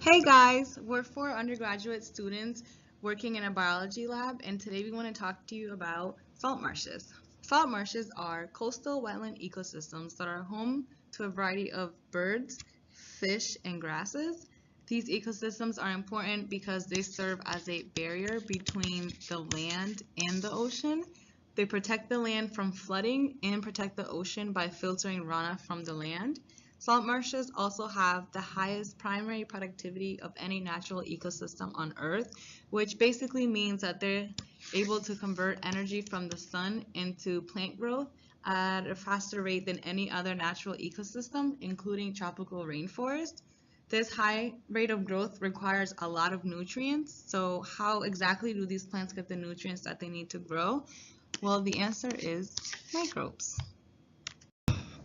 Hey guys, we're four undergraduate students working in a biology lab, and today we want to talk to you about salt marshes. Salt marshes are coastal wetland ecosystems that are home to a variety of birds, fish, and grasses. These ecosystems are important because they serve as a barrier between the land and the ocean. They protect the land from flooding and protect the ocean by filtering runoff from the land. Salt marshes also have the highest primary productivity of any natural ecosystem on Earth, which basically means that they're able to convert energy from the sun into plant growth at a faster rate than any other natural ecosystem, including tropical rainforest. This high rate of growth requires a lot of nutrients. So how exactly do these plants get the nutrients that they need to grow? Well, the answer is microbes.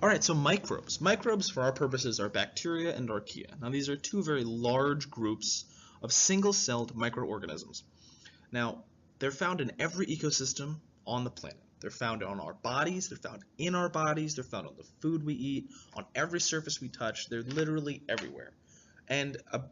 All right, so microbes. Microbes, for our purposes, are bacteria and archaea. Now, these are two very large groups of single-celled microorganisms. Now, they're found in every ecosystem on the planet. They're found on our bodies, they're found in our bodies, they're found on the food we eat, on every surface we touch. They're literally everywhere. And a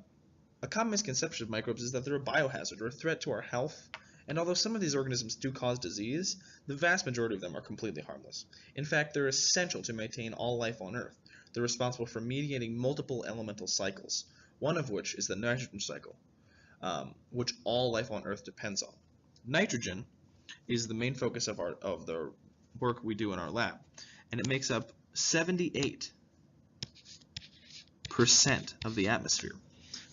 common misconception of microbes is that they're a biohazard or a threat to our health. And although some of these organisms do cause disease, the vast majority of them are completely harmless. In fact, they're essential to maintain all life on Earth. They're responsible for mediating multiple elemental cycles, one of which is the nitrogen cycle, which all life on Earth depends on. Nitrogen is the main focus of the work we do in our lab, and it makes up 78% of the atmosphere.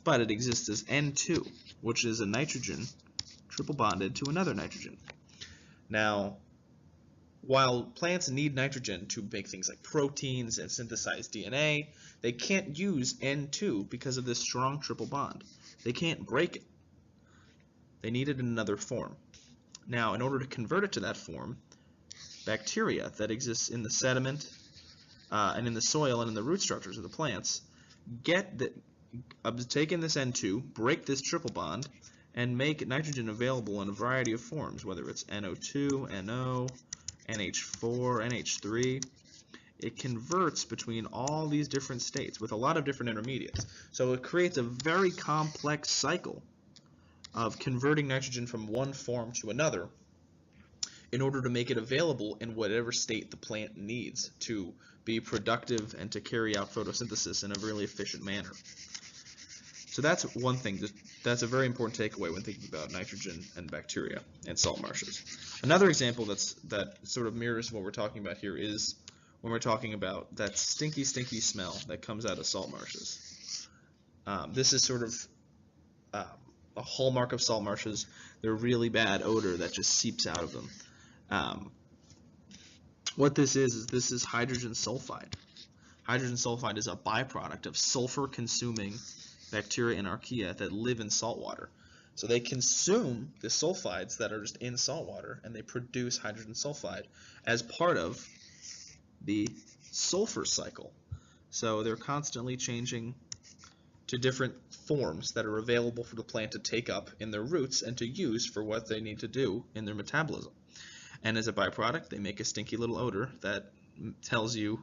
But it exists as N2, which is a nitrogen triple bonded to another nitrogen. Now, while plants need nitrogen to make things like proteins and synthesize DNA, they can't use N2 because of this strong triple bond. They can't break it. They need it in another form. Now, in order to convert it to that form, bacteria that exists in the sediment and in the soil and in the root structures of the plants take in this N2, break this triple bond, and make nitrogen available in a variety of forms, whether it's NO2, NO, NH4, NH3. It converts between all these different states with a lot of different intermediates. So it creates a very complex cycle of converting nitrogen from one form to another in order to make it available in whatever state the plant needs to be productive and to carry out photosynthesis in a really efficient manner. So that's one thing. That's a very important takeaway when thinking about nitrogen and bacteria and salt marshes. Another example that sort of mirrors what we're talking about here is when we're talking about that stinky, stinky smell that comes out of salt marshes. This is sort of a hallmark of salt marshes. They're really bad odor that just seeps out of them. What this is hydrogen sulfide. Hydrogen sulfide is a byproduct of sulfur-consuming bacteria and archaea that live in salt water. So they consume the sulfides that are just in salt water, and they produce hydrogen sulfide as part of the sulfur cycle. So they're constantly changing to different forms that are available for the plant to take up in their roots and to use for what they need to do in their metabolism. And as a byproduct, they make a stinky little odor that tells you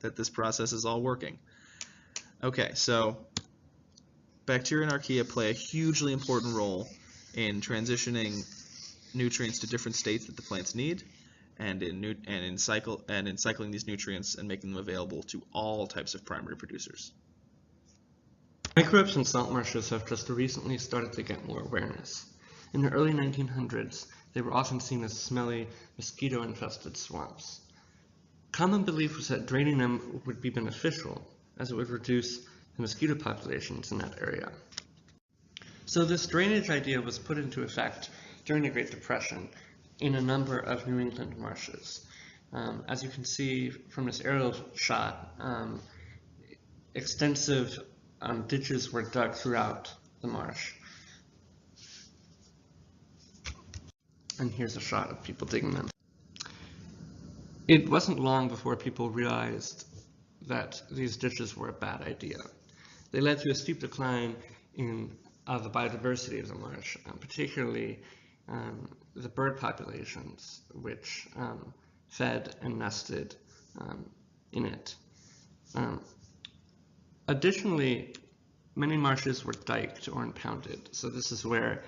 that this process is all working. Okay, so bacteria and archaea play a hugely important role in transitioning nutrients to different states that the plants need, and in cycling these nutrients and making them available to all types of primary producers. Microbes in salt marshes have just recently started to get more awareness. In the early 1900s, they were often seen as smelly, mosquito-infested swamps. Common belief was that draining them would be beneficial, as it would reduce the mosquito populations in that area. So this drainage idea was put into effect during the Great Depression in a number of New England marshes. As you can see from this aerial shot, extensive ditches were dug throughout the marsh. And here's a shot of people digging them. It wasn't long before people realized that these ditches were a bad idea. They led to a steep decline in the biodiversity of the marsh, particularly the bird populations which fed and nested in it. Additionally, many marshes were diked or impounded. So this is where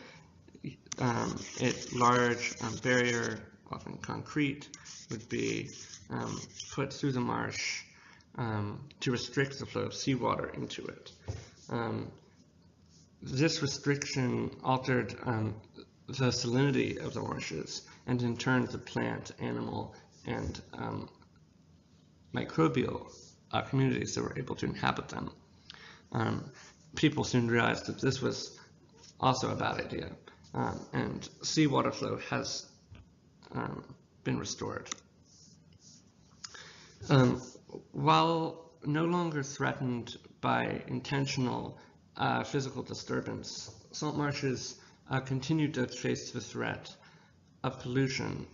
a large barrier, often concrete, would be put through the marsh to restrict the flow of seawater into it. This restriction altered the salinity of the marshes, and in turn the plant, animal, and microbial communities that were able to inhabit them. People soon realized that this was also a bad idea, and seawater flow has been restored. While no longer threatened by intentional physical disturbance, salt marshes continue to face the threat of pollution,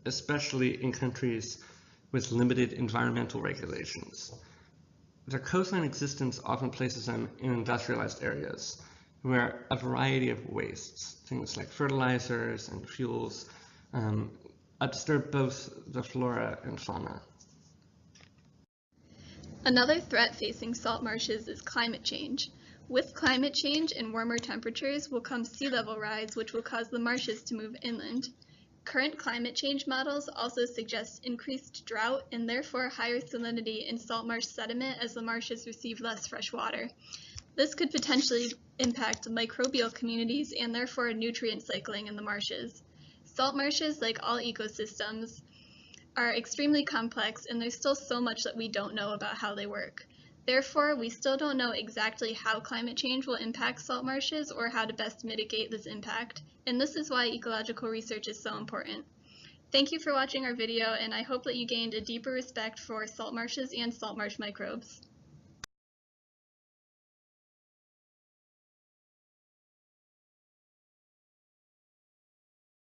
especially in countries with limited environmental regulations. Their coastline existence often places them in industrialized areas where a variety of wastes, things like fertilizers and fuels, disturb both the flora and fauna. Another threat facing salt marshes is climate change. With climate change and warmer temperatures will come sea level rise, which will cause the marshes to move inland. Current climate change models also suggest increased drought and therefore higher salinity in salt marsh sediment as the marshes receive less fresh water. This could potentially impact microbial communities and therefore nutrient cycling in the marshes. Salt marshes, like all ecosystems, are extremely complex, and there's still so much that we don't know about how they work. Therefore, we still don't know exactly how climate change will impact salt marshes or how to best mitigate this impact, and this is why ecological research is so important. Thank you for watching our video, and I hope that you gained a deeper respect for salt marshes and salt marsh microbes.